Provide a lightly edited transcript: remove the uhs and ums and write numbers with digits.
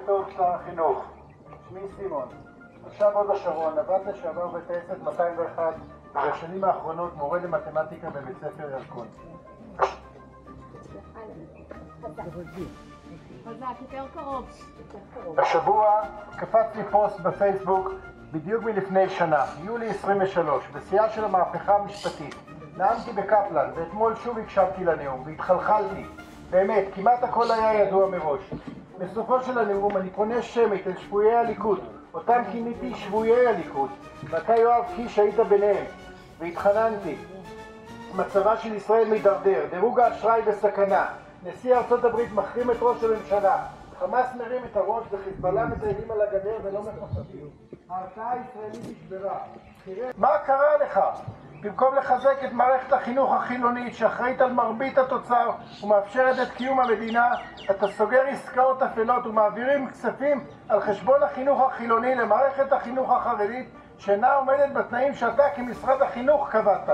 טוב, שר החינוך. שמי סימון. עכשיו עוד השרון, עבד לשעבר בטייסת 201, ובשנים האחרונות מורה למתמטיקה בבית ספר ירקון. יותר קרוב. השבוע קפץ לי פוסט בפייסבוק בדיוק מלפני שנה, יולי 23, בשיאה של המהפכה המשפטית. נאמתי בקפלן, ואתמול שוב הקשבתי לנאום, והתחלחלתי. באמת, כמעט הכל היה ידוע מראש. בסופו של הנאום אני פונה שמית אל שבויי הליכוד, אותם כיניתי שבויי הליכוד, ואתה יואב קיש היית ביניהם, והתחננתי. מצבה של ישראל מדרדר, דירוג האשראי בסכנה, נשיא ארצות הברית מחרים את ראש הממשלה, חמאס מרים את הראש וחיזבאללה מטיילים על הגדר ולא מפחדים. ההרתעה הישראלית נשברה. מה קרה לך? במקום לחזק את מערכת החינוך החילונית שאחראית על מרבית התוצר ומאפשרת את קיום המדינה, אתה סוגר עסקאות אפלות ומעבירים כספים על חשבון החינוך החילוני למערכת החינוך החרדית שאינה עומדת בתנאים שאתה כמשרד החינוך קבעת.